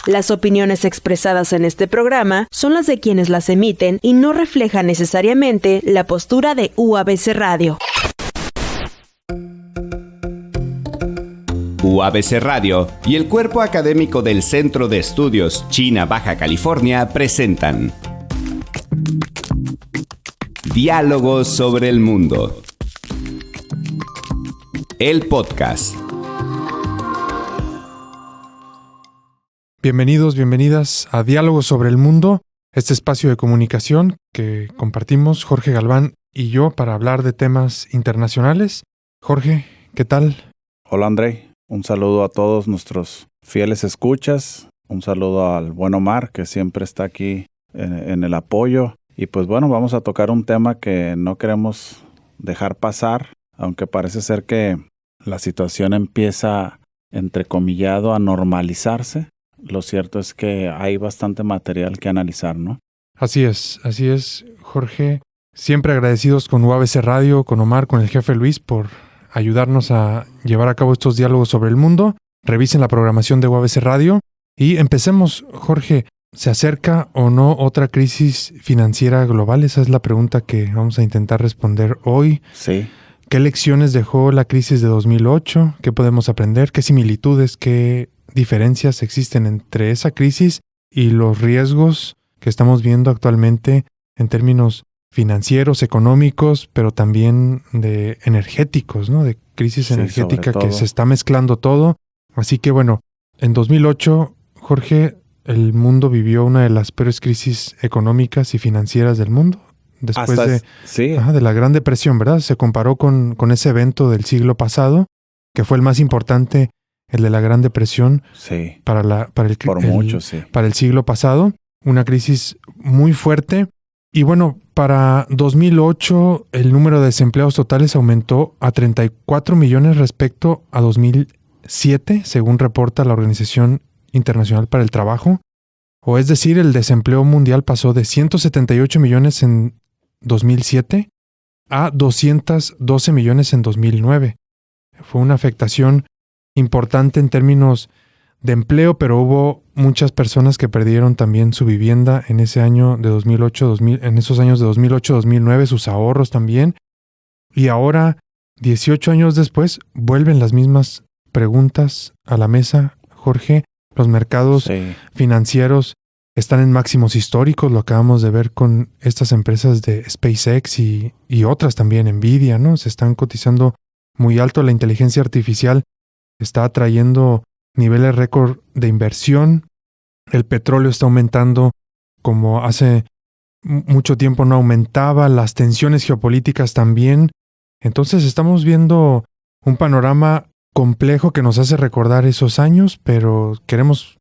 Las opiniones expresadas en este programa son las de quienes las emiten y no reflejan necesariamente la postura de UABC Radio. UABC Radio y el Cuerpo Académico del Centro de Estudios China Baja California presentan Diálogos sobre el Mundo. El podcast. Bienvenidos, bienvenidas a Diálogos sobre el Mundo, este espacio de comunicación que compartimos Jorge Galván y yo para hablar de temas internacionales. Jorge, ¿qué tal? Hola André, un saludo a todos nuestros fieles escuchas, un saludo al buen Omar que siempre está aquí en el apoyo. Y pues bueno, vamos a tocar un tema que no queremos dejar pasar, aunque parece ser que la situación empieza, entrecomillado, a normalizarse. Lo cierto es que hay bastante material que analizar, ¿no? Así es, Jorge. Siempre agradecidos con UABC Radio, con Omar, con el jefe Luis por ayudarnos a llevar a cabo estos diálogos sobre el mundo. Revisen la programación de UABC Radio y empecemos, Jorge. ¿Se acerca o no otra crisis financiera global? Esa es la pregunta que vamos a intentar responder hoy. Sí. ¿Qué lecciones dejó la crisis de 2008? ¿Qué podemos aprender? ¿Qué similitudes, qué diferencias existen entre esa crisis y los riesgos que estamos viendo actualmente en términos financieros, económicos, pero también de energéticos, ¿no? De crisis energética que se está mezclando todo. Así que bueno, en 2008, Jorge, el mundo vivió una de las peores crisis económicas y financieras del mundo. Después de la Gran Depresión, ¿verdad? Se comparó con ese evento del siglo pasado, que fue el más importante, el de la Gran Depresión, para el siglo pasado. Una crisis muy fuerte. Y bueno, para 2008 el número de desempleados totales aumentó a 34 millones respecto a 2007, según reporta la Organización Internacional para el Trabajo. O es decir, el desempleo mundial pasó de 178 millones en 2007 a 212 millones en 2009. Fue una afectación importante en términos de empleo, pero hubo muchas personas que perdieron también su vivienda en ese año de 2008, en esos años de 2008-2009, sus ahorros también. Y ahora, 18 años después, vuelven las mismas preguntas a la mesa, Jorge. Los mercados financieros están en máximos históricos, lo acabamos de ver con estas empresas de SpaceX y otras también, Nvidia, ¿no? Se están cotizando muy alto, la inteligencia artificial está atrayendo niveles récord de inversión, el petróleo está aumentando como hace mucho tiempo no aumentaba, las tensiones geopolíticas también. Entonces estamos viendo un panorama complejo que nos hace recordar esos años, pero queremos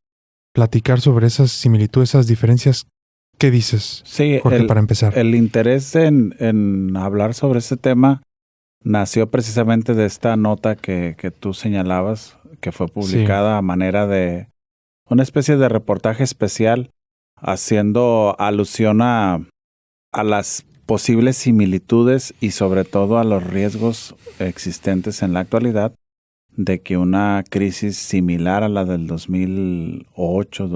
platicar sobre esas similitudes, esas diferencias. ¿Qué dices, Jorge, para empezar? El interés en hablar sobre ese tema nació precisamente de esta nota que tú señalabas, que fue publicada a manera de una especie de reportaje especial haciendo alusión a las posibles similitudes y sobre todo a los riesgos existentes en la actualidad de que una crisis similar a la del 2008,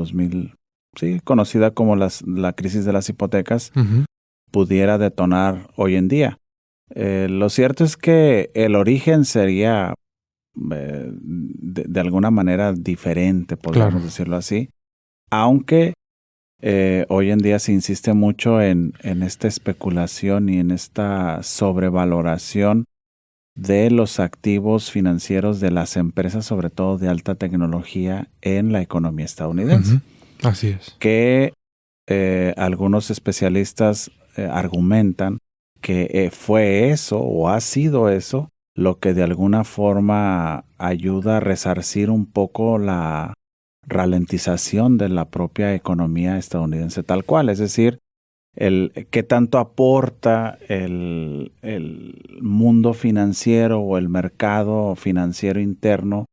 conocida como la crisis de las hipotecas, pudiera detonar hoy en día. Lo cierto es que el origen sería de alguna manera diferente, podríamos decirlo así, aunque hoy en día se insiste mucho en esta especulación y en esta sobrevaloración de los activos financieros de las empresas, sobre todo de alta tecnología en la economía estadounidense. Así es. Que algunos especialistas argumentan que fue eso o ha sido eso lo que de alguna forma ayuda a resarcir un poco la ralentización de la propia economía estadounidense tal cual. Es decir, qué tanto aporta el mundo financiero o el mercado financiero interno,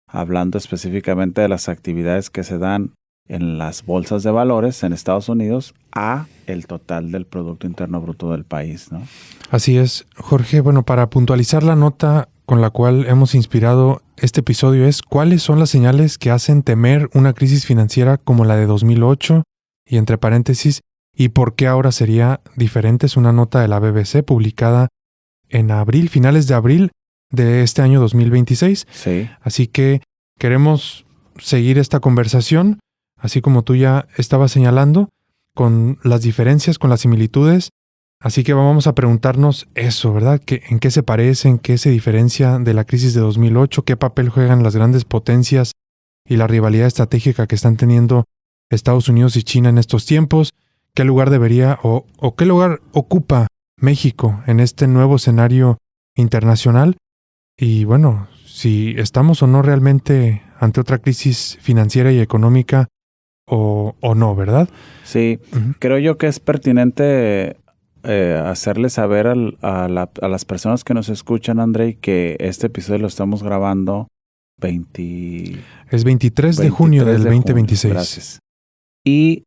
hablando específicamente de las actividades que se dan en las bolsas de valores en Estados Unidos a el total del Producto Interno Bruto del país, ¿no? Así es, Jorge. Bueno, para puntualizar la nota con la cual hemos inspirado este episodio es ¿cuáles son las señales que hacen temer una crisis financiera como la de 2008? Y entre paréntesis, ¿y por qué ahora sería diferente? Es una nota de la BBC publicada en abril, finales de abril de este año 2026. Sí. Así que queremos seguir esta conversación, así como tú ya estabas señalando, con las diferencias, con las similitudes. Así que vamos a preguntarnos eso, ¿verdad? ¿En qué se parece, en qué se diferencia de la crisis de 2008? ¿Qué papel juegan las grandes potencias y la rivalidad estratégica que están teniendo Estados Unidos y China en estos tiempos? ¿Qué lugar debería o qué lugar ocupa México en este nuevo escenario internacional? Y bueno, si estamos o no realmente ante otra crisis financiera y económica o no, ¿verdad? Sí, creo yo que es pertinente hacerle saber a las personas que nos escuchan, Andrei, que este episodio lo estamos grabando Es 23 de junio del 2026. Gracias. Y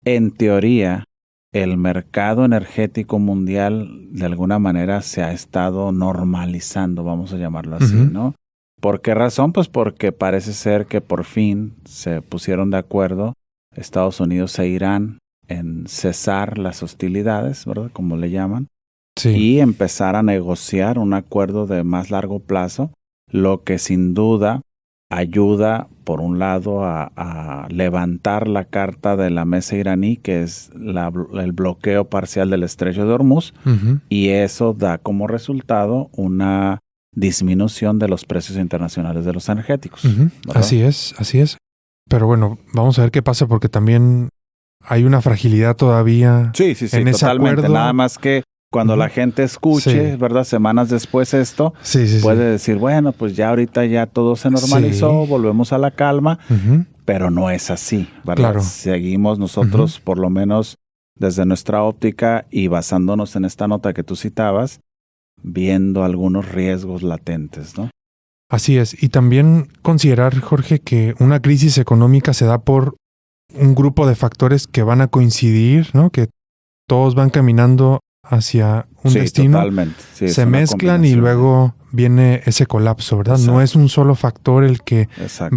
en teoría, el mercado energético mundial de alguna manera se ha estado normalizando, vamos a llamarlo así, ¿no? ¿Por qué razón? Pues porque parece ser que por fin se pusieron de acuerdo Estados Unidos e Irán en cesar las hostilidades, ¿verdad? Como le llaman. Sí. Y empezar a negociar un acuerdo de más largo plazo, lo que sin duda ayuda, por un lado, a levantar la carta de la mesa iraní, que es el bloqueo parcial del estrecho de Hormuz, y eso da como resultado una disminución de los precios internacionales de los energéticos. Así es. Pero bueno, vamos a ver qué pasa, porque también hay una fragilidad todavía en ese totalmente. Acuerdo. Nada más que cuando la gente escuche, ¿verdad? Semanas después esto, puede decir, bueno, pues ya ahorita ya todo se normalizó, volvemos a la calma, pero no es así, ¿verdad? Claro. Seguimos nosotros, por lo menos desde nuestra óptica y basándonos en esta nota que tú citabas, viendo algunos riesgos latentes, ¿no? Así es. Y también considerar, Jorge, que una crisis económica se da por un grupo de factores que van a coincidir, ¿no? Que todos van caminando hacia un destino, totalmente. Sí, se mezclan y luego viene ese colapso, ¿verdad? Exacto. No es un solo factor el que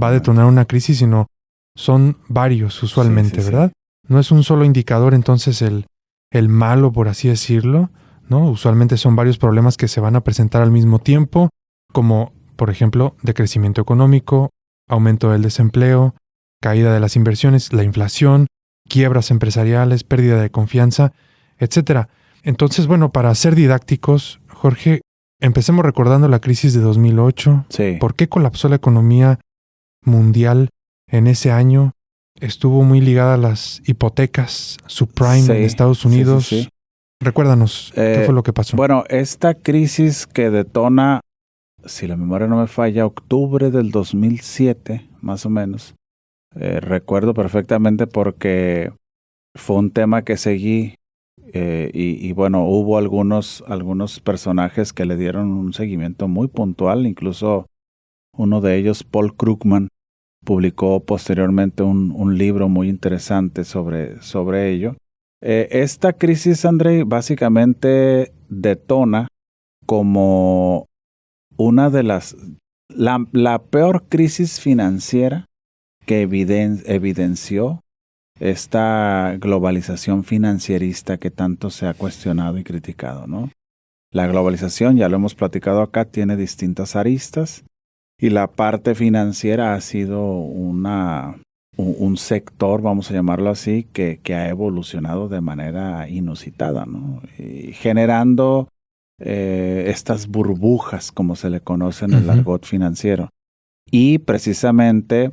va a detonar una crisis, sino son varios usualmente, ¿verdad? No es un solo indicador, entonces el malo, por así decirlo, ¿no? Usualmente son varios problemas que se van a presentar al mismo tiempo, como, por ejemplo, decrecimiento económico, aumento del desempleo, caída de las inversiones, la inflación, quiebras empresariales, pérdida de confianza, etcétera. Entonces, bueno, para ser didácticos, Jorge, empecemos recordando la crisis de 2008. Sí. ¿Por qué colapsó la economía mundial en ese año? Estuvo muy ligada a las hipotecas subprime en Estados Unidos. Sí. Recuérdanos, ¿qué fue lo que pasó? Bueno, esta crisis que detona, si la memoria no me falla, octubre del 2007, más o menos. Recuerdo perfectamente porque fue un tema que seguí. Y bueno, hubo algunos personajes que le dieron un seguimiento muy puntual, incluso uno de ellos, Paul Krugman, publicó posteriormente un libro muy interesante sobre ello. Esta crisis, Andrei, básicamente detona como una de la peor crisis financiera que evidenció esta globalización financierista que tanto se ha cuestionado y criticado, ¿no? La globalización, ya lo hemos platicado acá, tiene distintas aristas y la parte financiera ha sido un sector, vamos a llamarlo así, que ha evolucionado de manera inusitada, ¿no? Y generando estas burbujas, como se le conoce en el argot financiero. Y precisamente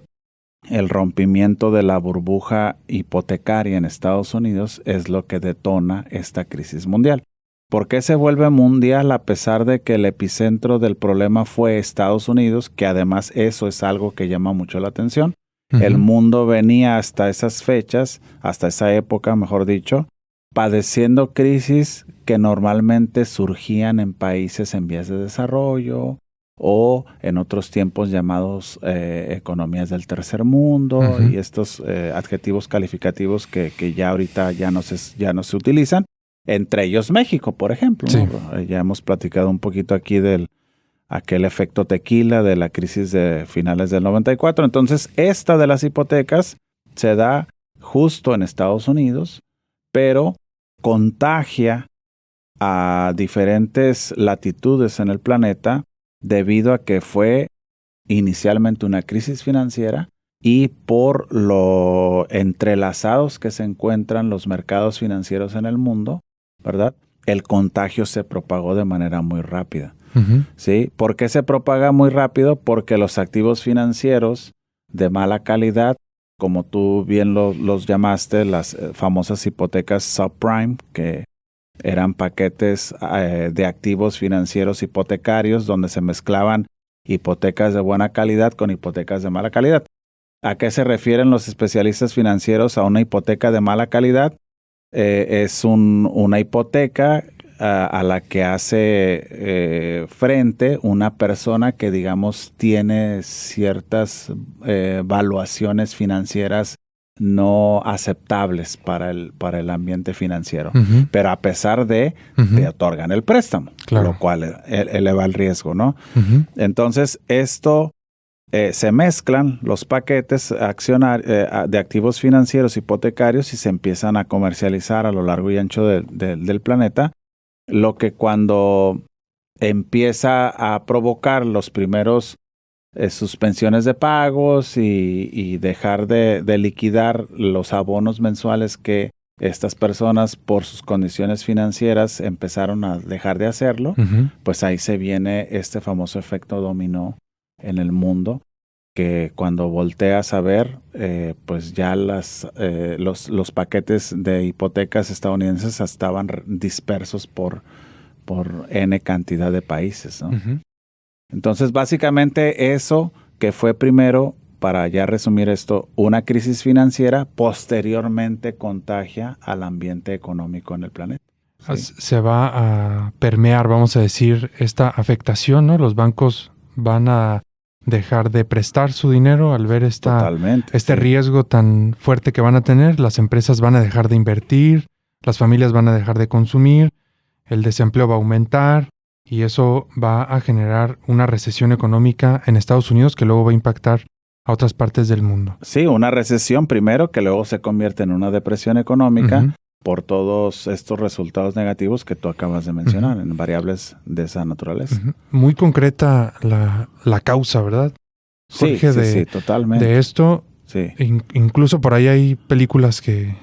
el rompimiento de la burbuja hipotecaria en Estados Unidos es lo que detona esta crisis mundial. ¿Por qué se vuelve mundial a pesar de que el epicentro del problema fue Estados Unidos? Que además eso es algo que llama mucho la atención. El mundo venía hasta esas fechas, hasta esa época, mejor dicho, padeciendo crisis que normalmente surgían en países en vías de desarrollo, o en otros tiempos llamados economías del tercer mundo, y estos adjetivos calificativos que ya ahorita ya no se utilizan, entre ellos México, por ejemplo. Sí. ¿no? Ya hemos platicado un poquito aquí del aquel efecto tequila de la crisis de finales del 94. Entonces, esta de las hipotecas se da justo en Estados Unidos, pero contagia a diferentes latitudes en el planeta debido a que fue inicialmente una crisis financiera y por lo entrelazados que se encuentran los mercados financieros en el mundo, ¿verdad? El contagio se propagó de manera muy rápida. ¿Sí? ¿Por qué se propaga muy rápido? Porque los activos financieros de mala calidad, como tú bien los llamaste, las famosas hipotecas subprime, que eran paquetes de activos financieros hipotecarios donde se mezclaban hipotecas de buena calidad con hipotecas de mala calidad. ¿A qué se refieren los especialistas financieros a una hipoteca de mala calidad? Es una hipoteca a la que hace frente una persona que, digamos, tiene ciertas valuaciones financieras no aceptables para el ambiente financiero. Pero a pesar de, te otorgan el préstamo, lo cual eleva el riesgo, ¿no? Entonces, esto se mezclan los paquetes de activos financieros hipotecarios y se empiezan a comercializar a lo largo y ancho del planeta, lo que cuando empieza a provocar los primeros suspensiones de pagos y dejar de liquidar los abonos mensuales que estas personas por sus condiciones financieras empezaron a dejar de hacerlo, pues ahí se viene este famoso efecto dominó en el mundo, que cuando volteas a ver, pues ya los paquetes de hipotecas estadounidenses estaban dispersos por N cantidad de países, ¿no? Entonces, básicamente eso que fue primero, para ya resumir esto, una crisis financiera, posteriormente contagia al ambiente económico en el planeta. ¿Sí? Se va a permear, vamos a decir, esta afectación, ¿no? Los bancos van a dejar de prestar su dinero al ver este riesgo tan fuerte que van a tener. Las empresas van a dejar de invertir, las familias van a dejar de consumir, el desempleo va a aumentar y eso va a generar una recesión económica en Estados Unidos que luego va a impactar a otras partes del mundo. Sí, una recesión primero que luego se convierte en una depresión económica por todos estos resultados negativos que tú acabas de mencionar, en variables de esa naturaleza. Muy concreta la causa, ¿verdad, Jorge? Sí, totalmente. De esto, incluso por ahí hay películas que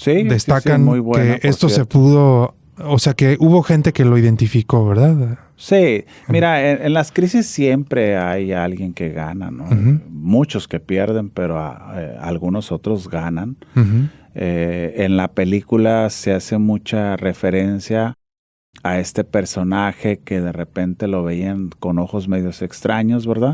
destacan muy buena, que esto se pudo, o sea, que hubo gente que lo identificó, ¿verdad? Sí, mira, en las crisis siempre hay alguien que gana, ¿no? Muchos que pierden, pero algunos otros ganan. En la película se hace mucha referencia a este personaje que de repente lo veían con ojos medios extraños, ¿verdad?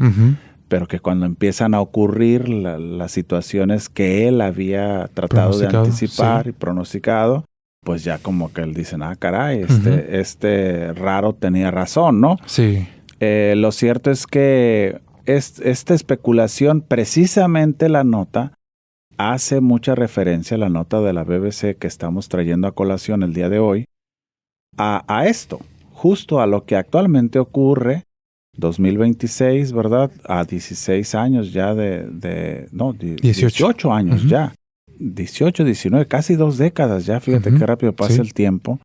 Pero que cuando empiezan a ocurrir las situaciones que él había tratado de anticipar y pronosticado, pues ya como que él dice, caray, este raro tenía razón, ¿no? Sí. Lo cierto es que esta especulación, precisamente la nota, hace mucha referencia, la nota de la BBC que estamos trayendo a colación el día de hoy, a esto, justo a lo que actualmente ocurre, 2026, ¿verdad? A 16 años ya 18 años ya. 18, 19, casi 2 décadas ya, fíjate qué rápido pasa el tiempo,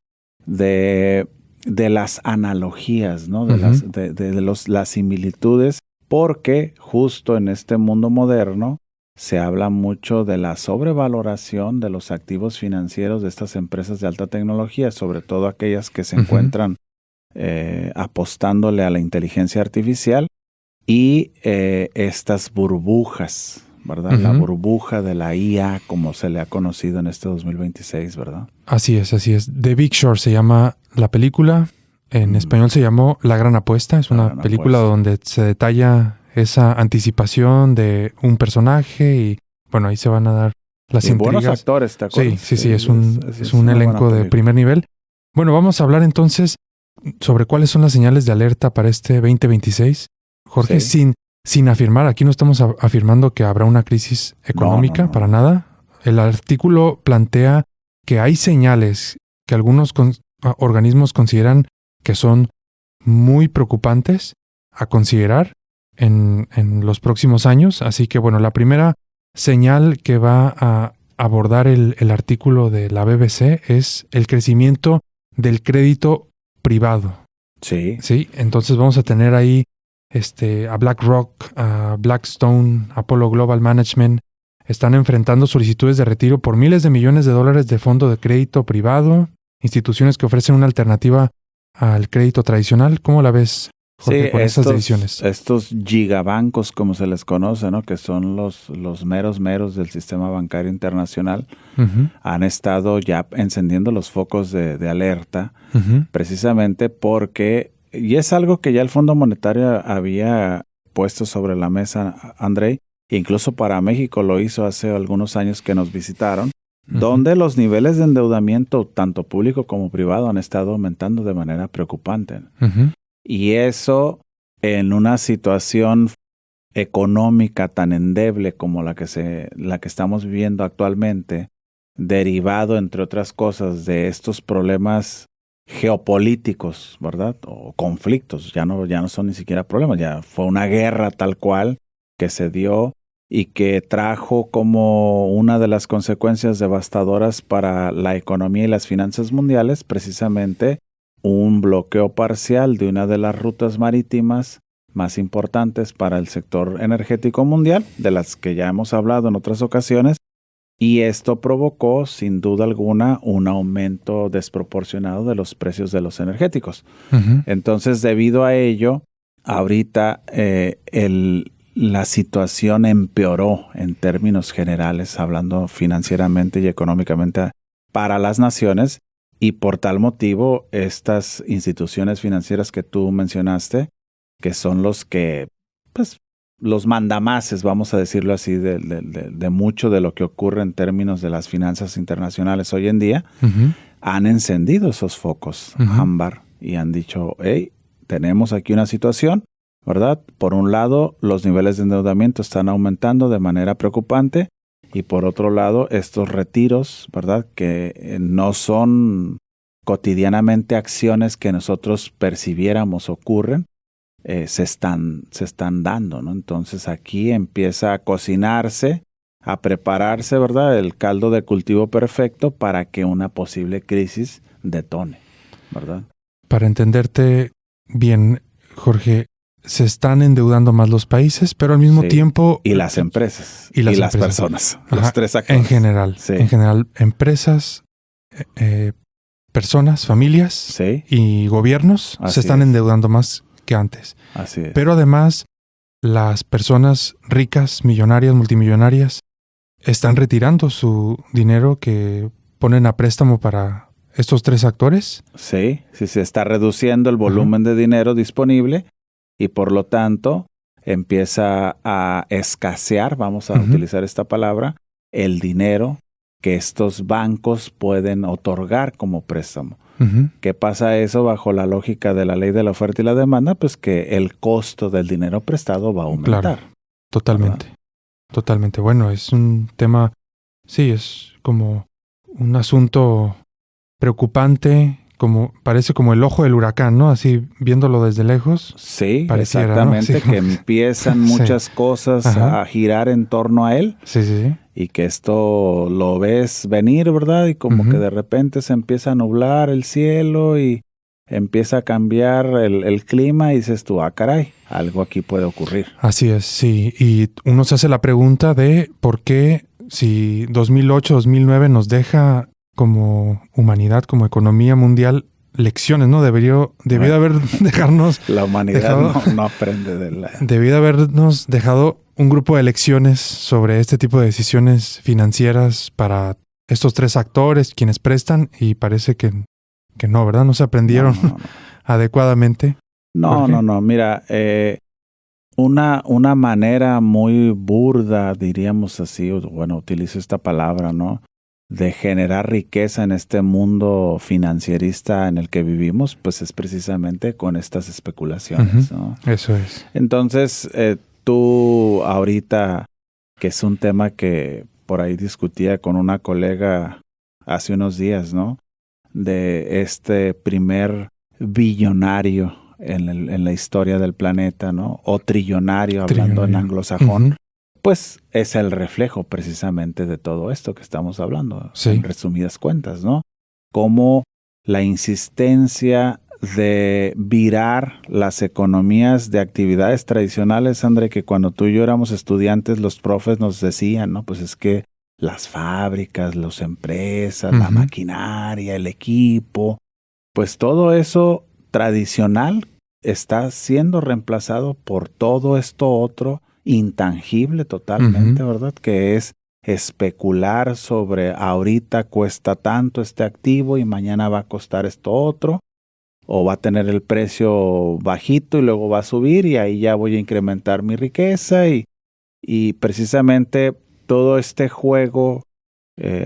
de las analogías, ¿no? De las similitudes, porque justo en este mundo moderno se habla mucho de la sobrevaloración de los activos financieros de estas empresas de alta tecnología, sobre todo aquellas que se encuentran apostándole a la inteligencia artificial y estas burbujas, ¿verdad? La burbuja de la IA, como se le ha conocido en este 2026, ¿verdad? Así es. The Big Short se llama la película. En español se llamó La Gran Apuesta. Es una película donde se detalla esa anticipación de un personaje y, bueno, ahí se van a dar las intrigas. Buenos actores, ¿te acuerdas? Sí, es un elenco de primer nivel. Bueno, vamos a hablar entonces sobre cuáles son las señales de alerta para este 2026. Jorge, sin afirmar, aquí no estamos afirmando que habrá una crisis económica, para nada. El artículo plantea que hay señales que algunos organismos consideran que son muy preocupantes a considerar en los próximos años. Así que bueno, la primera señal que va a abordar el artículo de la BBC es el crecimiento del crédito privado. Sí. Sí, entonces vamos a tener ahí a BlackRock, a Blackstone, Apollo Global Management, están enfrentando solicitudes de retiro por miles de millones de dólares de fondo de crédito privado, instituciones que ofrecen una alternativa al crédito tradicional. ¿Cómo la ves, Jorge, con esas decisiones? Estos gigabancos, como se les conoce, ¿no? Que son los meros del sistema bancario internacional, han estado ya encendiendo los focos de alerta, precisamente porque, y es algo que ya el Fondo Monetario había puesto sobre la mesa, Andrei, incluso para México lo hizo hace algunos años que nos visitaron, donde los niveles de endeudamiento, tanto público como privado, han estado aumentando de manera preocupante. Y eso, en una situación económica tan endeble como la que estamos viviendo actualmente, derivado, entre otras cosas, de estos problemas geopolíticos, ¿verdad? O conflictos, ya no son ni siquiera problemas, ya fue una guerra tal cual que se dio y que trajo como una de las consecuencias devastadoras para la economía y las finanzas mundiales, precisamente un bloqueo parcial de una de las rutas marítimas más importantes para el sector energético mundial, de las que ya hemos hablado en otras ocasiones, y esto provocó, sin duda alguna, un aumento desproporcionado de los precios de los energéticos. Entonces, debido a ello, ahorita la situación empeoró en términos generales, hablando financieramente y económicamente para las naciones, y por tal motivo estas instituciones financieras que tú mencionaste, que son los que, pues, los mandamases, vamos a decirlo así, de mucho de lo que ocurre en términos de las finanzas internacionales hoy en día, han encendido esos focos ámbar y han dicho, hey, tenemos aquí una situación, ¿verdad? Por un lado, los niveles de endeudamiento están aumentando de manera preocupante y por otro lado, estos retiros, ¿verdad? Que no son cotidianamente acciones que nosotros percibiéramos ocurren, se están dando, ¿no? Entonces aquí empieza a cocinarse, a prepararse, ¿verdad? El caldo de cultivo perfecto para que una posible crisis detone, ¿verdad? Para entenderte bien, Jorge, se están endeudando más los países, pero al mismo tiempo... Y las empresas. Y las personas. Los tres actores. En general, empresas, personas, familias y gobiernos se están endeudando más que antes. Así es. Pero además, las personas ricas, millonarias, multimillonarias, están retirando su dinero que ponen a préstamo para estos tres actores. Sí, se está reduciendo el volumen de dinero disponible y por lo tanto empieza a escasear, vamos a utilizar esta palabra, el dinero que estos bancos pueden otorgar como préstamo. ¿Qué pasa eso bajo la lógica de la ley de la oferta y la demanda? Pues que el costo del dinero prestado va a aumentar. Claro, totalmente. ¿Verdad? Totalmente. Bueno, es un tema, sí, es como un asunto preocupante, parece como el ojo del huracán, ¿no? Así viéndolo desde lejos. Sí, exactamente, ¿no? Sí, que empiezan muchas cosas a girar en torno a él. Sí. Y que esto lo ves venir, ¿verdad? Y como que de repente se empieza a nublar el cielo y empieza a cambiar el clima y dices tú, caray, algo aquí puede ocurrir. Así es, sí. Y uno se hace la pregunta de por qué si 2008, 2009 nos deja como humanidad, como economía mundial, lecciones, ¿no? Debió dejarnos... La humanidad no aprende de la... Debió habernos dejado un grupo de lecciones sobre este tipo de decisiones financieras para estos tres actores, quienes prestan, y parece que no, ¿verdad? No se aprendieron adecuadamente. No. Mira, una manera muy burda, diríamos así, bueno, utilizo esta palabra, ¿no? De generar riqueza en este mundo financierista en el que vivimos, pues es precisamente con estas especulaciones, ¿no? Eso es. Entonces, tú ahorita, que es un tema que por ahí discutía con una colega hace unos días, ¿no? De este primer billonario en la historia del planeta, ¿no? O trillonario, hablando en anglosajón, pues es el reflejo precisamente de todo esto que estamos hablando, en resumidas cuentas, ¿no? Como la insistencia de virar las economías de actividades tradicionales, André, que cuando tú y yo éramos estudiantes, los profes nos decían, ¿no? Pues es que las fábricas, las empresas, la maquinaria, el equipo, pues todo eso tradicional está siendo reemplazado por todo esto otro intangible totalmente, ¿verdad? Que es especular sobre ahorita cuesta tanto este activo y mañana va a costar esto otro, o va a tener el precio bajito y luego va a subir y ahí ya voy a incrementar mi riqueza y precisamente todo este juego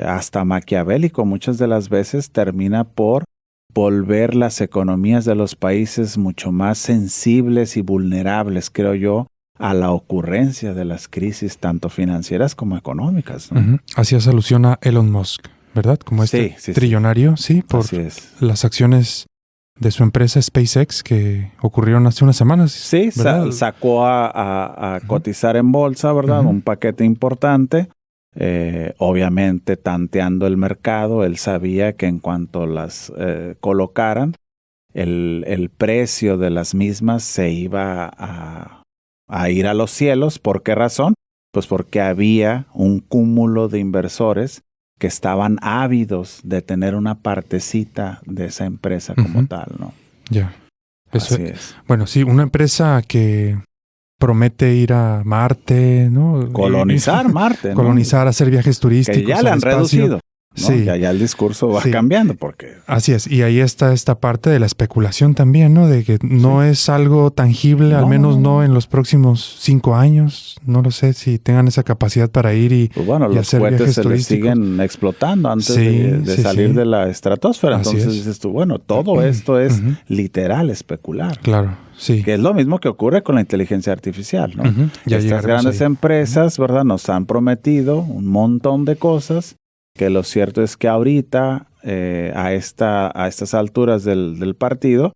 hasta maquiavélico muchas de las veces termina por volver las economías de los países mucho más sensibles y vulnerables, creo yo, a la ocurrencia de las crisis tanto financieras como económicas, ¿no? Hacías alusión a Elon Musk, ¿verdad? Como trillonario, por las acciones de su empresa SpaceX que ocurrieron hace unas semanas. Sí, sacó a cotizar en bolsa, ¿verdad? Un paquete importante. Obviamente tanteando el mercado, él sabía que en cuanto las colocaran, el precio de las mismas se iba a ir a los cielos. ¿Por qué razón? Pues porque había un cúmulo de inversores que estaban ávidos de tener una partecita de esa empresa como tal, ¿no? Ya. Eso Así es. Bueno, sí, una empresa que promete ir a Marte, ¿no? Colonizar Marte, ¿no? Colonizar, hacer viajes turísticos. Que ya le han reducido, ¿no? Sí. Ya el discurso va cambiando porque... Así es. Y ahí está esta parte de la especulación también, ¿no? De que no es algo tangible, al menos no en los próximos 5 años. No lo sé si tengan esa capacidad para ir y pues bueno, los hacer cohetes viajes se les turísticos. siguen explotando antes de salir de la estratosfera. Así Entonces es. dices tú, bueno, todo esto es literal especular. Claro, sí. Que es lo mismo que ocurre con la inteligencia artificial, ¿no? Ya estas grandes empresas, ¿verdad? Nos han prometido un montón de cosas, que lo cierto es que ahorita, a estas alturas del partido,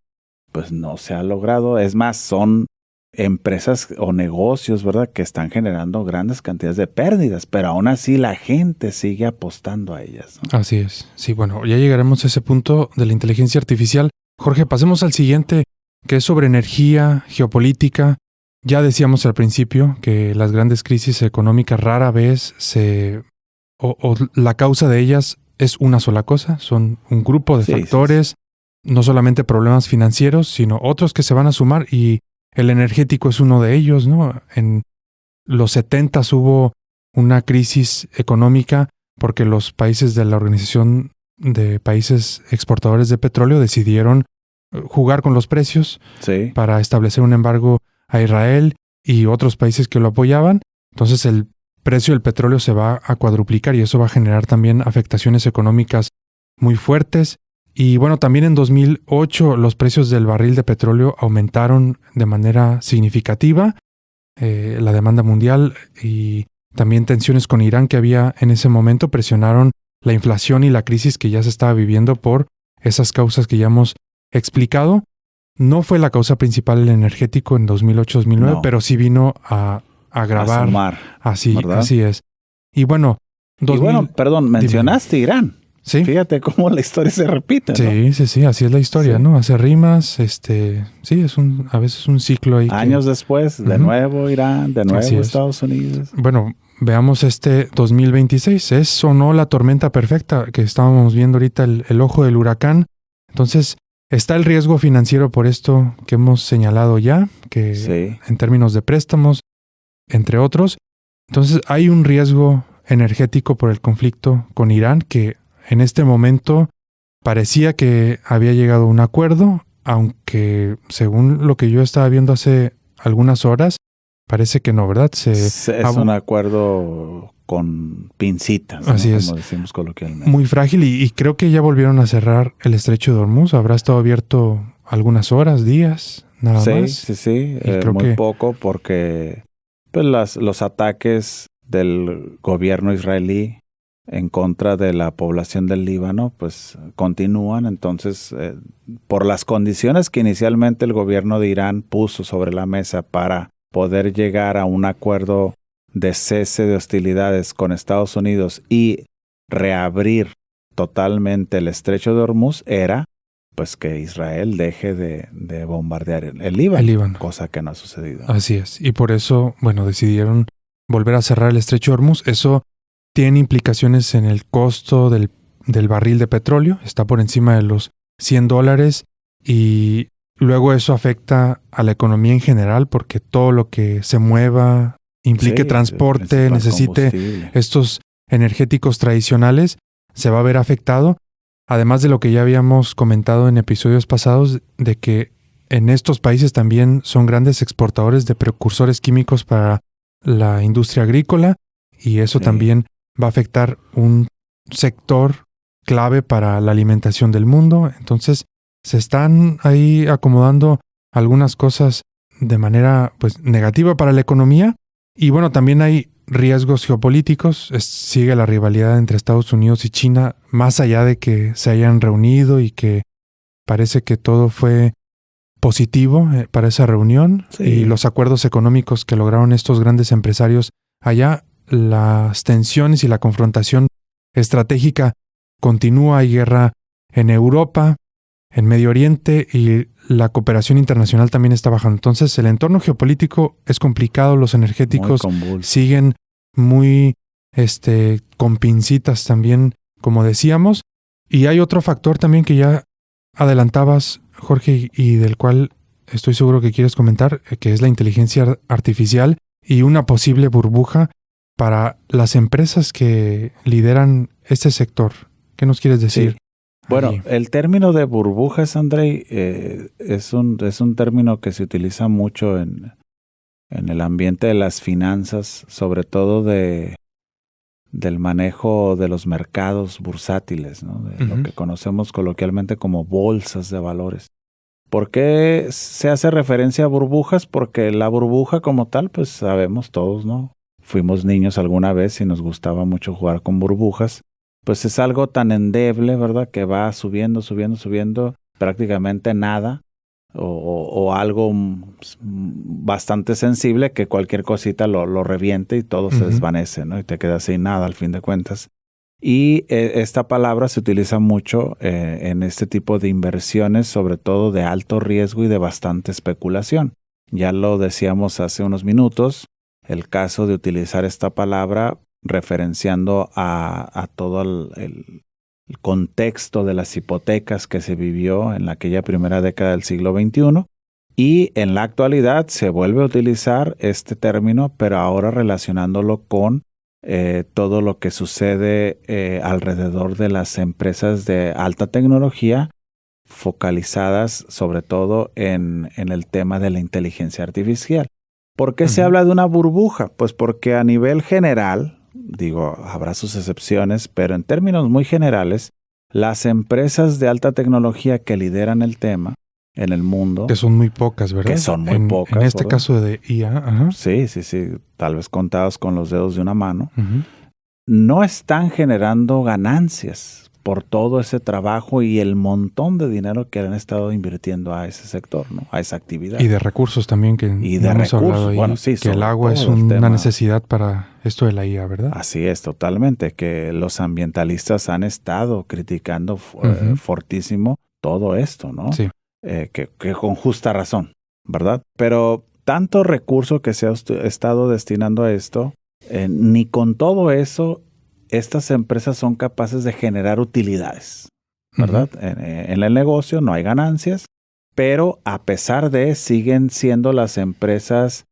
pues no se ha logrado. Es más, son empresas o negocios, ¿verdad?, que están generando grandes cantidades de pérdidas, pero aún así la gente sigue apostando a ellas, ¿no? Así es. Sí, bueno, ya llegaremos a ese punto de la inteligencia artificial. Jorge, pasemos al siguiente, que es sobre energía, geopolítica. Ya decíamos al principio que las grandes crisis económicas rara vez o la causa de ellas es una sola cosa, son un grupo de factores, no solamente problemas financieros, sino otros que se van a sumar y el energético es uno de ellos, ¿no? En los 70s hubo una crisis económica porque los países de la Organización de Países Exportadores de Petróleo decidieron jugar con los precios para establecer un embargo a Israel y otros países que lo apoyaban. Entonces el precio del petróleo se va a cuadruplicar y eso va a generar también afectaciones económicas muy fuertes. Y bueno, también en 2008 los precios del barril de petróleo aumentaron de manera significativa. La demanda mundial y también tensiones con Irán que había en ese momento presionaron la inflación y la crisis que ya se estaba viviendo por esas causas que ya hemos explicado. No fue la causa principal el energético en 2008-2009, pero sí vino a agravar. Así es. Y bueno, mencionaste Irán. Sí. Fíjate cómo la historia se repite, ¿no? Sí, así es la historia, ¿no? Hace rimas, sí, es a veces un ciclo ahí. Años después, de nuevo Irán, de nuevo Estados Unidos. Bueno, veamos 2026. Es o no la tormenta perfecta que estábamos viendo ahorita, el ojo del huracán. Entonces, está el riesgo financiero por esto que hemos señalado ya, que en términos de préstamos, entre otros. Entonces, hay un riesgo energético por el conflicto con Irán que en este momento parecía que había llegado a un acuerdo, aunque según lo que yo estaba viendo hace algunas horas, parece que no, ¿verdad? Es un acuerdo con pincitas, ¿no? Así es. Como decimos coloquialmente. Muy frágil y creo que ya volvieron a cerrar el estrecho de Hormuz. Habrá estado abierto algunas horas, días, nada más. Sí. Muy poco porque pues, los ataques del gobierno israelí en contra de la población del Líbano, pues continúan. Entonces, por las condiciones que inicialmente el gobierno de Irán puso sobre la mesa para poder llegar a un acuerdo de cese de hostilidades con Estados Unidos y reabrir totalmente el estrecho de Hormuz, era pues que Israel deje de bombardear el Líbano, cosa que no ha sucedido. Así es, y por eso, decidieron volver a cerrar el estrecho de Hormuz. Eso tiene implicaciones en el costo del barril de petróleo, está por encima de los $100, y luego eso afecta a la economía en general, porque todo lo que se mueva, implique transporte, necesite estos energéticos tradicionales, se va a ver afectado. Además de lo que ya habíamos comentado en episodios pasados, de que en estos países también son grandes exportadores de precursores químicos para la industria agrícola, y eso también va a afectar un sector clave para la alimentación del mundo. Entonces, se están ahí acomodando algunas cosas de manera negativa para la economía. Y también hay riesgos geopolíticos. Sigue la rivalidad entre Estados Unidos y China, más allá de que se hayan reunido y que parece que todo fue positivo para esa reunión. Y los acuerdos económicos que lograron estos grandes empresarios allá, las tensiones y la confrontación estratégica continúa. Hay guerra en Europa, en Medio Oriente, y la cooperación internacional también está bajando. Entonces, el entorno geopolítico es complicado, los energéticos siguen muy con pincitas también, como decíamos. Y hay otro factor también que ya adelantabas, Jorge, y del cual estoy seguro que quieres comentar, que es la inteligencia artificial y una posible burbuja para las empresas que lideran este sector. ¿Qué nos quieres decir? Sí. Bueno, el término de burbujas, Andrei, es un término que se utiliza mucho en el ambiente de las finanzas, sobre todo del manejo de los mercados bursátiles, ¿no? De lo que conocemos coloquialmente como bolsas de valores. ¿Por qué se hace referencia a burbujas? Porque la burbuja como tal, pues sabemos todos, ¿no? Fuimos niños alguna vez y nos gustaba mucho jugar con burbujas. Pues es algo tan endeble, ¿verdad? Que va subiendo, prácticamente nada, o algo bastante sensible que cualquier cosita lo reviente y todo se desvanece, ¿no? Y te quedas sin nada al fin de cuentas. Y esta palabra se utiliza mucho en este tipo de inversiones, sobre todo de alto riesgo y de bastante especulación. Ya lo decíamos hace unos minutos, el caso de utilizar esta palabra referenciando a todo el contexto de las hipotecas que se vivió en aquella primera década del siglo XXI, y en la actualidad se vuelve a utilizar este término, pero ahora relacionándolo con todo lo que sucede alrededor de las empresas de alta tecnología, focalizadas sobre todo en el tema de la inteligencia artificial. ¿Por qué se habla de una burbuja? Pues porque a nivel general, digo, habrá sus excepciones, pero en términos muy generales, las empresas de alta tecnología que lideran el tema en el mundo, que son muy pocas, ¿verdad? Que son muy pocas. En este caso de IA. Sí, tal vez contados con los dedos de una mano, no están generando ganancias por todo ese trabajo y el montón de dinero que han estado invirtiendo a ese sector, ¿no? A esa actividad. Y de recursos también, que hemos hablado ahí, bueno, sí, que el agua es una necesidad para esto de la IA, ¿verdad? Así es, totalmente, que los ambientalistas han estado criticando fortísimo todo esto, ¿no? Sí. Que con justa razón, ¿verdad? Pero tanto recurso que se ha estado destinando a esto, ni con todo eso estas empresas son capaces de generar utilidades, ¿verdad? En el negocio no hay ganancias, pero a pesar de siguen siendo las empresas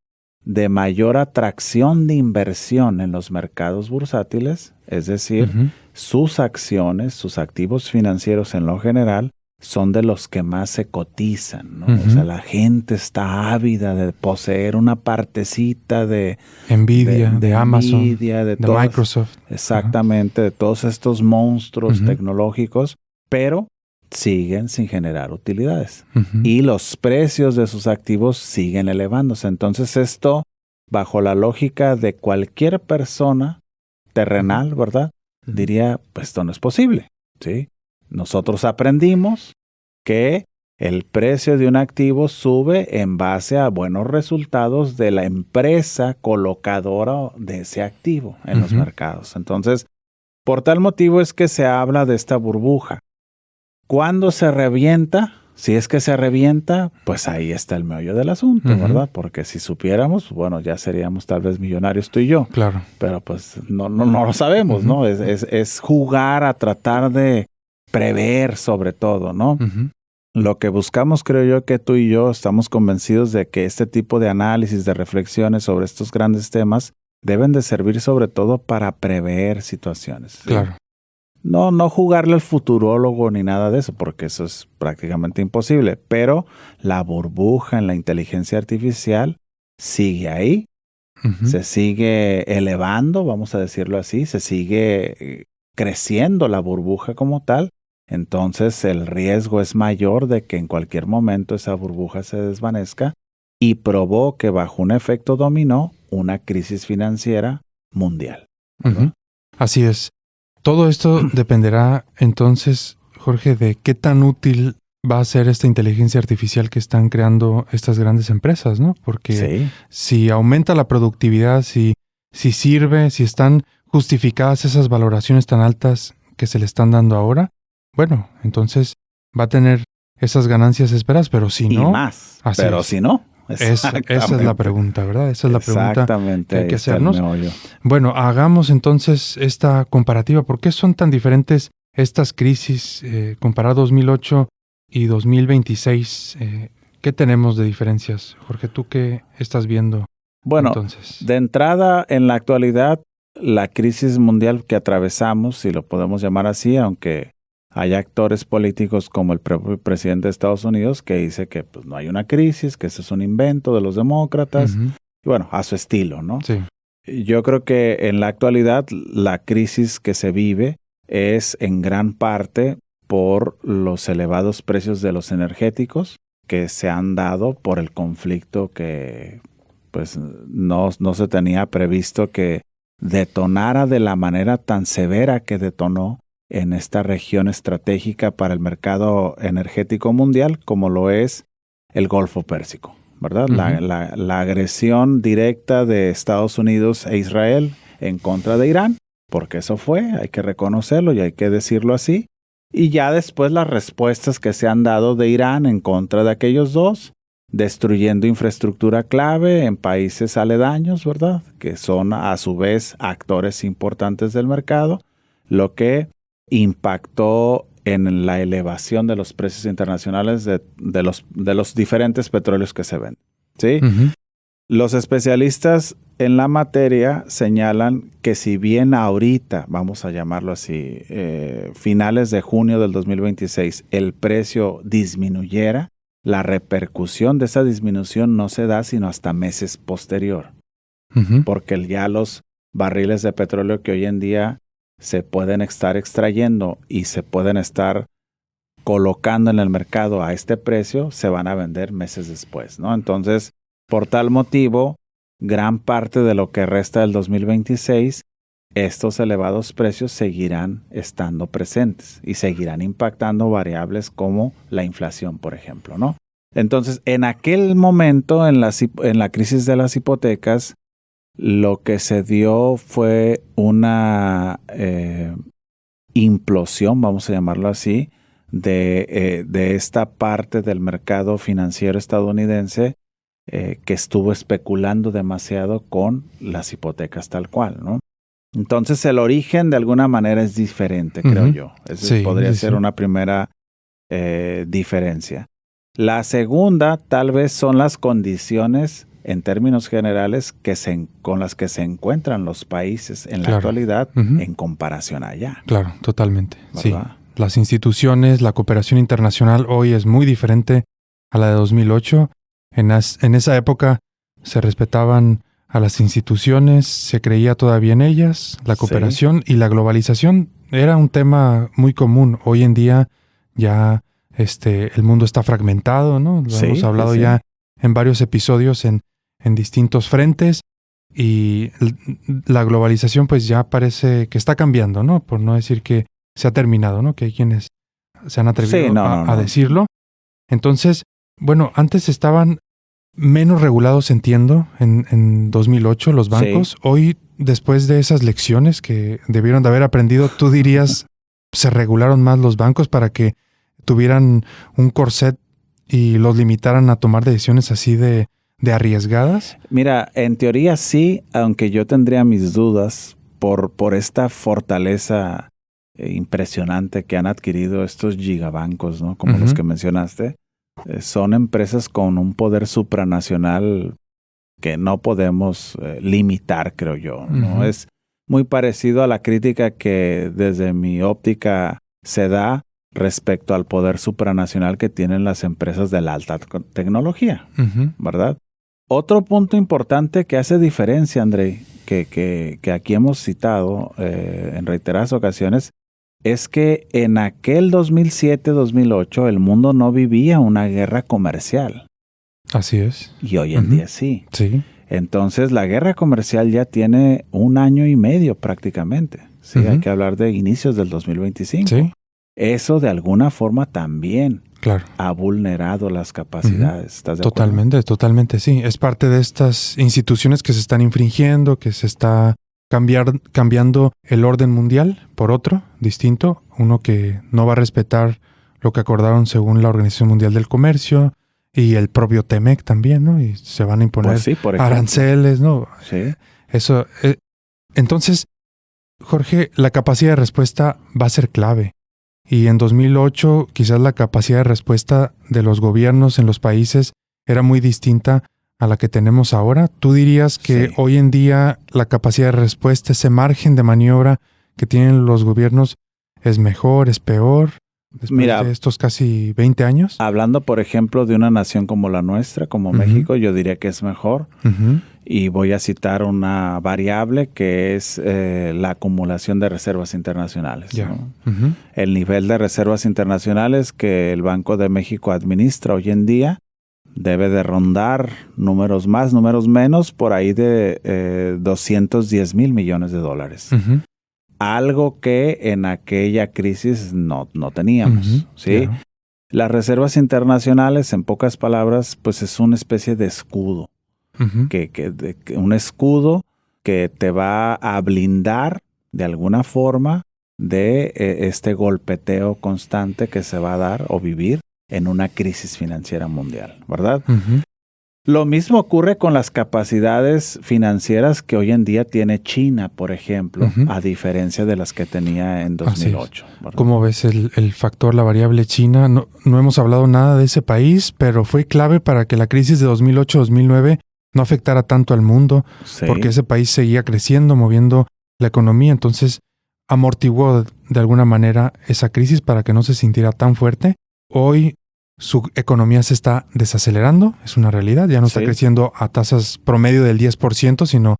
de mayor atracción de inversión en los mercados bursátiles, es decir, sus acciones, sus activos financieros en lo general, son de los que más se cotizan, ¿no? O sea, la gente está ávida de poseer una partecita de Nvidia, de Amazon, Nvidia, de Microsoft. Exactamente, de todos estos monstruos tecnológicos, pero siguen sin generar utilidades. Y los precios de sus activos siguen elevándose. Entonces esto, bajo la lógica de cualquier persona terrenal, ¿verdad? diría, pues esto no es posible, ¿sí? Nosotros aprendimos que el precio de un activo sube en base a buenos resultados de la empresa colocadora de ese activo en los mercados. Entonces, por tal motivo es que se habla de esta burbuja. ¿Cuándo se revienta? Si es que se revienta, pues ahí está el meollo del asunto, ¿verdad? Porque si supiéramos, bueno, ya seríamos tal vez millonarios tú y yo. Claro. Pero pues no lo sabemos, ¿no? Es jugar a tratar de prever sobre todo, ¿no? Lo que buscamos, creo yo, que tú y yo estamos convencidos de que este tipo de análisis, de reflexiones sobre estos grandes temas deben de servir sobre todo para prever situaciones. ¿Sí? Claro. No jugarle al futurólogo ni nada de eso, porque eso es prácticamente imposible. Pero la burbuja en la inteligencia artificial sigue ahí, se sigue elevando, vamos a decirlo así, se sigue creciendo la burbuja como tal. Entonces el riesgo es mayor de que en cualquier momento esa burbuja se desvanezca y provoque bajo un efecto dominó una crisis financiera mundial. Así es. Todo esto dependerá entonces, Jorge, de qué tan útil va a ser esta inteligencia artificial que están creando estas grandes empresas, ¿no? Porque si aumenta la productividad, si sirve, si están justificadas esas valoraciones tan altas que se le están dando ahora, bueno, entonces va a tener esas ganancias esperadas, pero si no... Y más, pero si no... Esa es la pregunta, ¿verdad? Esa es la pregunta que hay que hacernos. Bueno, hagamos entonces esta comparativa. ¿Por qué son tan diferentes estas crisis comparado 2008 y 2026? ¿Qué tenemos de diferencias? Jorge, ¿tú qué estás viendo? Bueno, entonces, de entrada, en la actualidad, la crisis mundial que atravesamos, si lo podemos llamar así, aunque hay actores políticos como el propio presidente de Estados Unidos que dice que pues, no hay una crisis, que eso es un invento de los demócratas, y bueno, a su estilo, ¿no? Sí. Yo creo que en la actualidad la crisis que se vive es en gran parte por los elevados precios de los energéticos que se han dado por el conflicto que pues no se tenía previsto que detonara de la manera tan severa que detonó en esta región estratégica para el mercado energético mundial, como lo es el Golfo Pérsico, ¿verdad? La agresión directa de Estados Unidos e Israel en contra de Irán, porque eso fue, hay que reconocerlo y hay que decirlo así, y ya después las respuestas que se han dado de Irán en contra de aquellos dos, destruyendo infraestructura clave en países aledaños, ¿verdad? Que son a su vez actores importantes del mercado, lo que impactó en la elevación de los precios internacionales de los diferentes petróleos que se venden. ¿Sí? Los especialistas en la materia señalan que si bien ahorita, vamos a llamarlo así, finales de junio del 2026, el precio disminuyera, la repercusión de esa disminución no se da sino hasta meses posterior. Porque ya los barriles de petróleo que hoy en día se pueden estar extrayendo y se pueden estar colocando en el mercado a este precio, se van a vender meses después, ¿no? Entonces, por tal motivo, gran parte de lo que resta del 2026, estos elevados precios seguirán estando presentes y seguirán impactando variables como la inflación, por ejemplo, ¿no? Entonces, en aquel momento, en la crisis de las hipotecas, lo que se dio fue una implosión, vamos a llamarlo así, de esta parte del mercado financiero estadounidense que estuvo especulando demasiado con las hipotecas tal cual, ¿no? Entonces el origen de alguna manera es diferente, creo yo. Eso podría ser una primera diferencia. La segunda tal vez son las condiciones en términos generales con las que se encuentran los países en la actualidad en comparación a allá. Claro, totalmente. ¿Verdad? Sí. Las instituciones, la cooperación internacional hoy es muy diferente a la de 2008. En esa época se respetaban a las instituciones, se creía todavía en ellas, la cooperación y la globalización era un tema muy común. Hoy en día ya el mundo está fragmentado, ¿no? Lo hemos hablado ya en varios episodios en distintos frentes y la globalización pues ya parece que está cambiando, ¿no? Por no decir que se ha terminado, ¿no? Que hay quienes se han atrevido a decirlo. Entonces, bueno, antes estaban menos regulados, entiendo, en 2008 los bancos. Sí. Hoy, después de esas lecciones que debieron de haber aprendido, ¿tú dirías se regularon más los bancos para que tuvieran un corset y los limitaran a tomar decisiones así de arriesgadas? Mira, en teoría sí, aunque yo tendría mis dudas por esta fortaleza impresionante que han adquirido estos gigabancos, ¿no? Como los que mencionaste. Son empresas con un poder supranacional que no podemos limitar, creo yo, ¿no? Es muy parecido a la crítica que desde mi óptica se da respecto al poder supranacional que tienen las empresas de la alta tecnología, ¿verdad? Otro punto importante que hace diferencia, Andrei, que aquí hemos citado en reiteradas ocasiones, es que en aquel 2007-2008 el mundo no vivía una guerra comercial. Así es. Y hoy en día sí. Sí. Entonces la guerra comercial ya tiene 1 año y medio prácticamente. Sí, hay que hablar de inicios del 2025. Sí. Eso de alguna forma también ha vulnerado las capacidades. ¿Estás de acuerdo? Totalmente, sí. Es parte de estas instituciones que se están infringiendo, que se está cambiando el orden mundial por otro, distinto. Uno que no va a respetar lo que acordaron según la Organización Mundial del Comercio y el propio TEMEC también, ¿no? Y se van a imponer pues sí, por ejemplo, aranceles, ¿no? Sí. Eso. Entonces, Jorge, la capacidad de respuesta va a ser clave. Y en 2008 quizás la capacidad de respuesta de los gobiernos en los países era muy distinta a la que tenemos ahora. ¿Tú dirías que hoy en día la capacidad de respuesta, ese margen de maniobra que tienen los gobiernos, es mejor, es peor después de estos casi 20 años? Hablando, por ejemplo, de una nación como la nuestra, como México, yo diría que es mejor. Y voy a citar una variable que es la acumulación de reservas internacionales, ¿no? El nivel de reservas internacionales que el Banco de México administra hoy en día debe de rondar números más, números menos, por ahí de 210 mil millones de dólares. Algo que en aquella crisis no teníamos, ¿sí? Claro. Las reservas internacionales, en pocas palabras, pues es una especie de escudo. Un escudo que te va a blindar de alguna forma de este golpeteo constante que se va a dar o vivir en una crisis financiera mundial, ¿verdad? Lo mismo ocurre con las capacidades financieras que hoy en día tiene China, por ejemplo, a diferencia de las que tenía en 2008. ¿Cómo ves el factor, la variable China? No hemos hablado nada de ese país, pero fue clave para que la crisis de 2008-2009 no afectara tanto al mundo, porque ese país seguía creciendo, moviendo la economía, entonces amortiguó de alguna manera esa crisis para que no se sintiera tan fuerte. Hoy su economía se está desacelerando, es una realidad, ya no está creciendo a tasas promedio del 10%, sino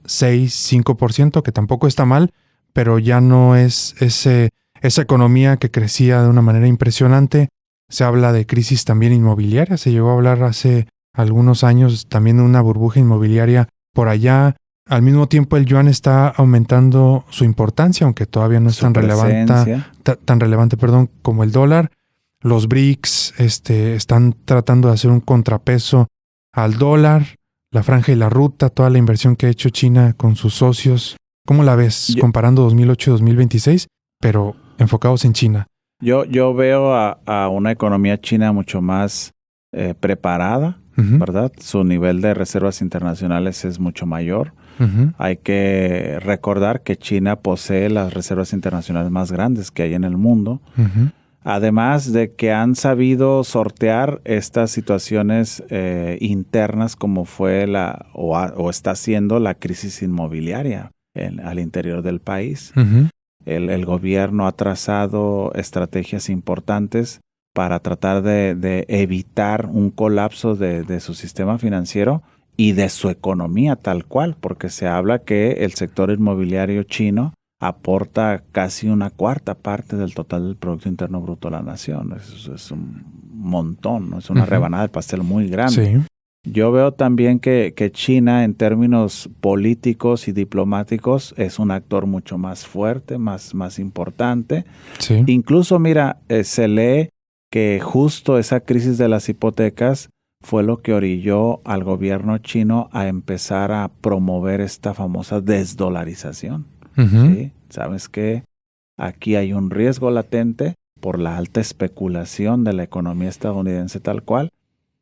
6-5%, que tampoco está mal, pero ya no es esa economía que crecía de una manera impresionante. Se habla de crisis también inmobiliaria, se llegó a hablar hace algunos años también de una burbuja inmobiliaria por allá. Al mismo tiempo el yuan está aumentando su importancia, aunque todavía no es tan relevante como el dólar. Los BRICS están tratando de hacer un contrapeso al dólar, la franja y la ruta, toda la inversión que ha hecho China con sus socios. ¿Cómo la ves comparando 2008 y 2026, pero enfocados en China? Yo veo a una economía china mucho más preparada, ¿verdad? Su nivel de reservas internacionales es mucho mayor. Hay que recordar que China posee las reservas internacionales más grandes que hay en el mundo. Además de que han sabido sortear estas situaciones internas como fue o está siendo la crisis inmobiliaria al interior del país. El gobierno ha trazado estrategias importantes para tratar de evitar un colapso de su sistema financiero y de su economía tal cual, porque se habla que el sector inmobiliario chino aporta casi 1/4 parte del total del Producto Interno Bruto de la nación. Es un montón, ¿no? Es una rebanada de pastel muy grande. Yo veo también que China en términos políticos y diplomáticos es un actor mucho más fuerte, más importante. Sí. Incluso, mira, se lee que justo esa crisis de las hipotecas fue lo que orilló al gobierno chino a empezar a promover esta famosa desdolarización. Uh-huh. ¿Sí? ¿Sabes qué? Aquí hay un riesgo latente por la alta especulación de la economía estadounidense tal cual.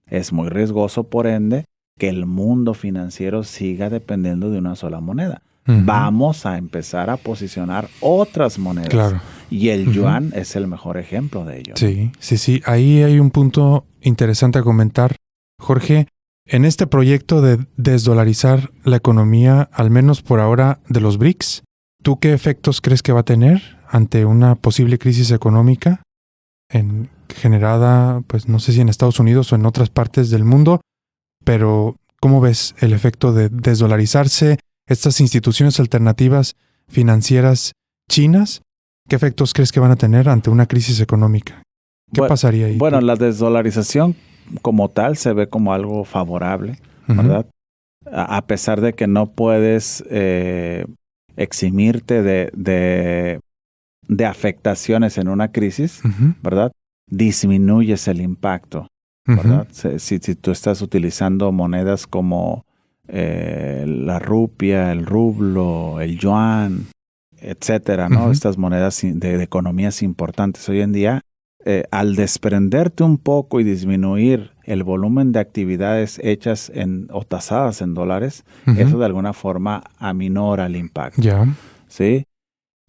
Es muy riesgoso, por ende, que el mundo financiero siga dependiendo de una sola moneda. Uh-huh. Vamos a empezar a posicionar otras monedas. Claro. Y el yuan es el mejor ejemplo de ello. Sí. Ahí hay un punto interesante a comentar. Jorge, en este proyecto de desdolarizar la economía, al menos por ahora, de los BRICS, ¿tú qué efectos crees que va a tener ante una posible crisis económica generada, pues no sé si en Estados Unidos o en otras partes del mundo, pero ¿cómo ves el efecto de desdolarizarse estas instituciones alternativas financieras chinas? ¿Qué efectos crees que van a tener ante una crisis económica? ¿Qué pasaría ahí? Bueno, la desdolarización como tal se ve como algo favorable, ¿verdad? A pesar de que no puedes eximirte de afectaciones en una crisis, ¿verdad? Disminuyes el impacto, ¿verdad? Si tú estás utilizando monedas como la rupia, el rublo, el yuan, etcétera, ¿no? Estas monedas de economías importantes hoy en día, al desprenderte un poco y disminuir el volumen de actividades hechas o tasadas en dólares, eso de alguna forma aminora el impacto. ¿Sí?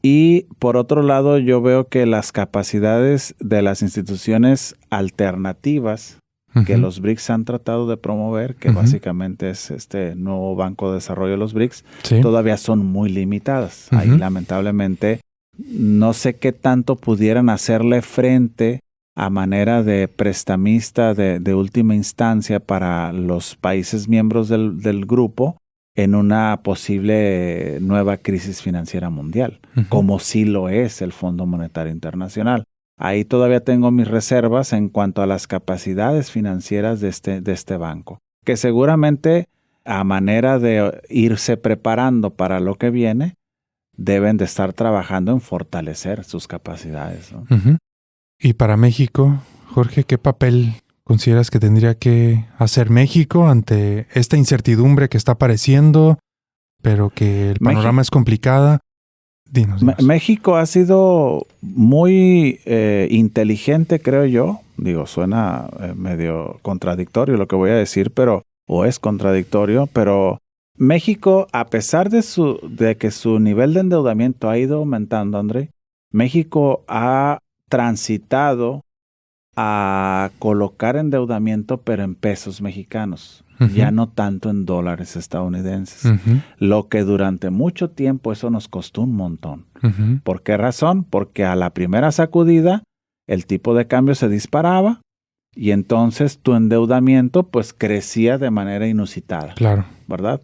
Y por otro lado, yo veo que las capacidades de las instituciones alternativas que los BRICS han tratado de promover, que básicamente es este nuevo Banco de Desarrollo de los BRICS, todavía son muy limitadas. Ahí lamentablemente no sé qué tanto pudieran hacerle frente a manera de prestamista de última instancia para los países miembros del grupo en una posible nueva crisis financiera mundial, como sí lo es el Fondo Monetario Internacional. Ahí todavía tengo mis reservas en cuanto a las capacidades financieras de este banco, que seguramente a manera de irse preparando para lo que viene, deben de estar trabajando en fortalecer sus capacidades, ¿no? Y para México, Jorge, ¿qué papel consideras que tendría que hacer México ante esta incertidumbre que está apareciendo, pero que el panorama es complicada? Dinos. México ha sido muy inteligente, creo yo. Digo, suena medio contradictorio lo que voy a decir, o es contradictorio, pero México, a pesar de que su nivel de endeudamiento ha ido aumentando, André, México ha transitado a colocar endeudamiento, pero en pesos mexicanos, ya no tanto en dólares estadounidenses. Lo que durante mucho tiempo eso nos costó un montón. ¿Por qué razón? Porque a la primera sacudida el tipo de cambio se disparaba y entonces tu endeudamiento pues crecía de manera inusitada. Claro. ¿Verdad?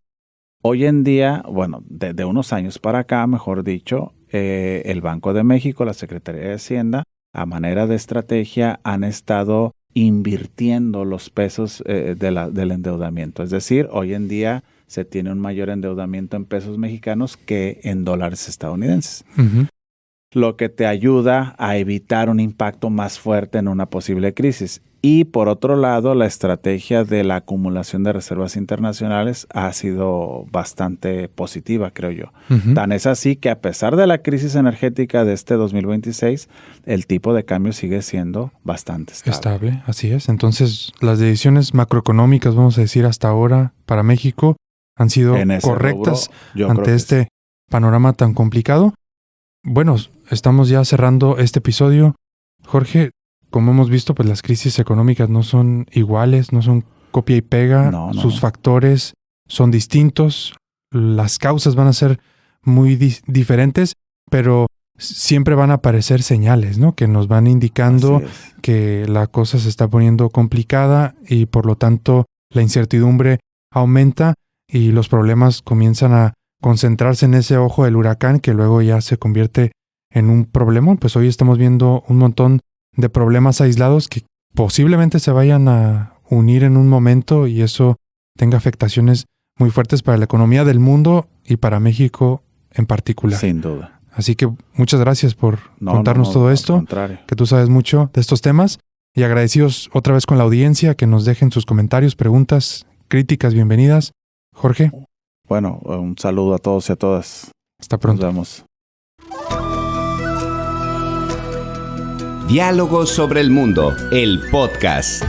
Hoy en día, bueno, de unos años para acá, mejor dicho, el Banco de México, la Secretaría de Hacienda, a manera de estrategia, han estado invirtiendo los pesos del endeudamiento. Es decir, hoy en día se tiene un mayor endeudamiento en pesos mexicanos que en dólares estadounidenses. Lo que te ayuda a evitar un impacto más fuerte en una posible crisis. Y por otro lado, la estrategia de la acumulación de reservas internacionales ha sido bastante positiva, creo yo. Tan es así que a pesar de la crisis energética de este 2026, el tipo de cambio sigue siendo bastante estable. Así es. Entonces, las decisiones macroeconómicas, vamos a decir, hasta ahora para México han sido correctas ante este panorama tan complicado. Bueno, estamos ya cerrando este episodio. Jorge, como hemos visto, pues las crisis económicas no son iguales, no son copia y pega. Sus factores son distintos. Las causas van a ser muy diferentes, pero siempre van a aparecer señales, ¿no? Que nos van indicando que la cosa se está poniendo complicada y por lo tanto la incertidumbre aumenta y los problemas comienzan a concentrarse en ese ojo del huracán que luego ya se convierte en un problemón. Pues hoy estamos viendo un montón de problemas aislados que posiblemente se vayan a unir en un momento y eso tenga afectaciones muy fuertes para la economía del mundo y para México en particular. Sin duda. Así que muchas gracias por contarnos todo esto, que tú sabes mucho de estos temas, y agradecidos otra vez con la audiencia, que nos dejen sus comentarios, preguntas, críticas, bienvenidas. Jorge. Bueno, un saludo a todos y a todas. Hasta pronto. Nos vemos. Diálogos sobre el mundo, el podcast.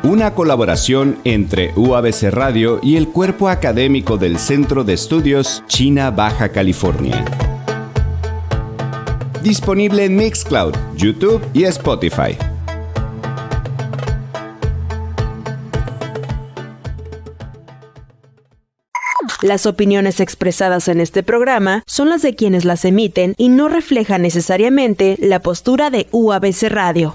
Una colaboración entre UABC Radio y el Cuerpo Académico del Centro de Estudios China Baja California. Disponible en Mixcloud, YouTube y Spotify. Las opiniones expresadas en este programa son las de quienes las emiten y no reflejan necesariamente la postura de UABC Radio.